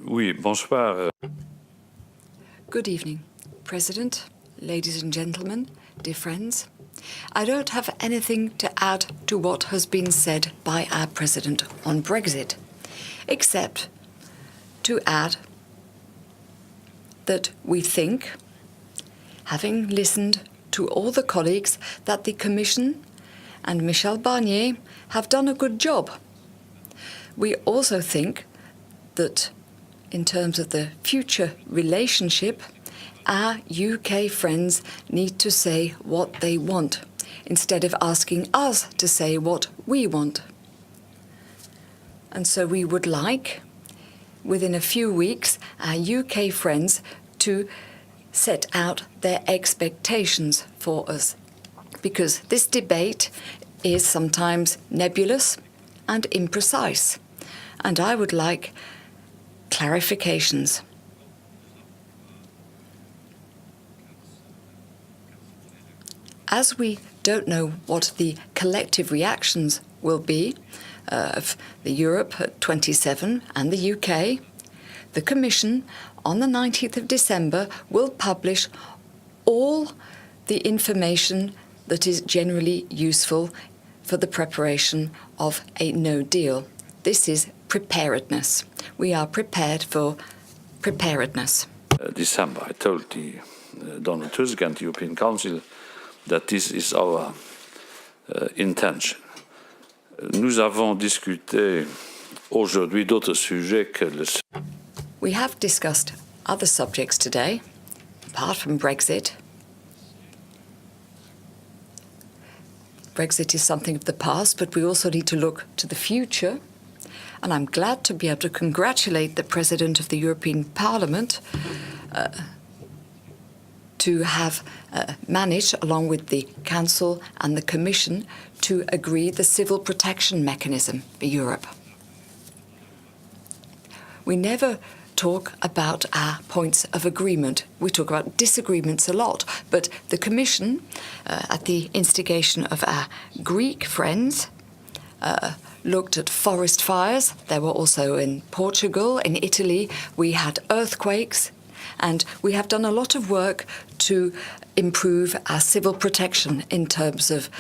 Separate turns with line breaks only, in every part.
Oui, bonsoir.
Good evening, President, ladies and gentlemen, dear friends. I don't have anything to add to what has been said by our President on Brexit, except to add that we think, having listened to all the colleagues, that the Commission and Michel Barnier have done a good job. We also think that in terms of the future relationship, our UK friends need to say what they want, instead of asking us to say what we want. And so we would like, within a few weeks, our UK friends to set out their expectations for us, because this debate is sometimes nebulous and imprecise, and I would like clarifications. As we don't know what the collective reactions will be of the Europe at 27 and the UK, the Commission on the 19th of December will publish all the information that is generally useful for the preparation of a no deal. This is preparedness. We are prepared for preparedness.
December, I told Donald Tusk and the European Council that this is our intention. Nous avons discuté aujourd'hui d'autres sujets que le...
We have discussed other subjects today, apart from Brexit. Brexit is something of the past, but we also need to look to the future. And I'm glad to be able to congratulate the President of the European Parliament to have managed, along with the Council and the Commission, to agree the civil protection mechanism for Europe. We never talk about our points of agreement. We talk about disagreements a lot, but the Commission, at the instigation of our Greek friends, looked at forest fires. There were also in Portugal, in Italy, we had earthquakes, and we have done a lot of work to improve our civil protection in terms of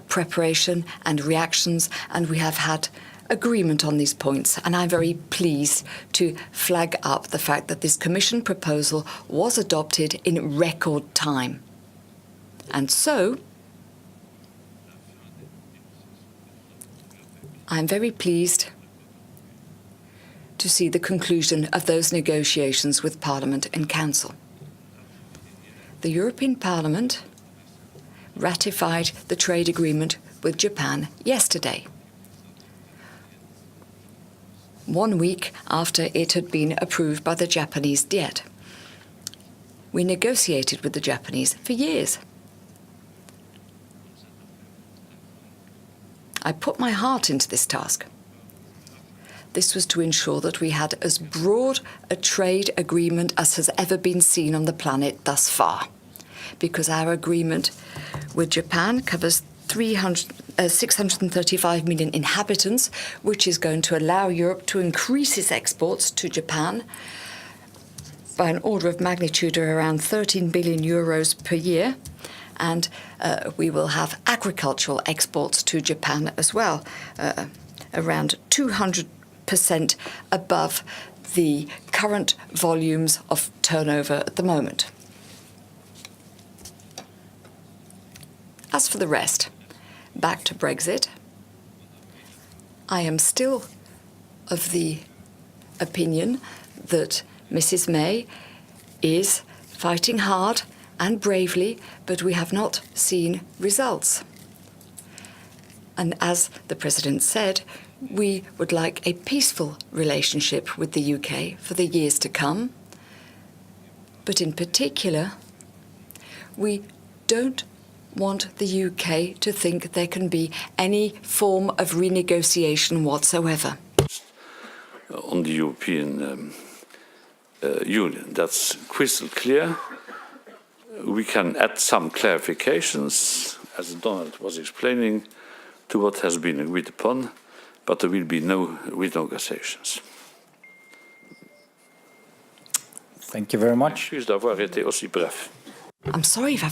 preparation and reactions, and we have had agreement on these points, and I'm very pleased to flag up the fact that this Commission proposal was adopted in record time. And so, I'm very pleased to see the conclusion of those negotiations with Parliament and Council. The European Parliament ratified the trade agreement with Japan yesterday, 1 week after it had been approved by the Japanese Diet. We negotiated with the Japanese for years. I put my heart into this task. This was to ensure that we had as broad a trade agreement as has ever been seen on the planet thus far, because our agreement with Japan covers 635 million inhabitants, which is going to allow Europe to increase its exports to Japan by an order of magnitude of around 13 billion euros per year. And we will have agricultural exports to Japan as well, around 200% above the current volumes of turnover at the moment. As for the rest, back to Brexit, I am still of the opinion that Mrs. May is fighting hard and bravely, but we have not seen results. And as the President said, we would like a peaceful relationship with the UK for the years to come. But in particular, we don't want the UK to think there can be any form of renegotiation whatsoever.
On the European Union, that's crystal clear. We can add some clarifications, as Donald was explaining, to what has been agreed upon, but there will be no renegotiations.
Thank you very much.
Excuse d'avoir été aussi bref.
I'm sorry if I've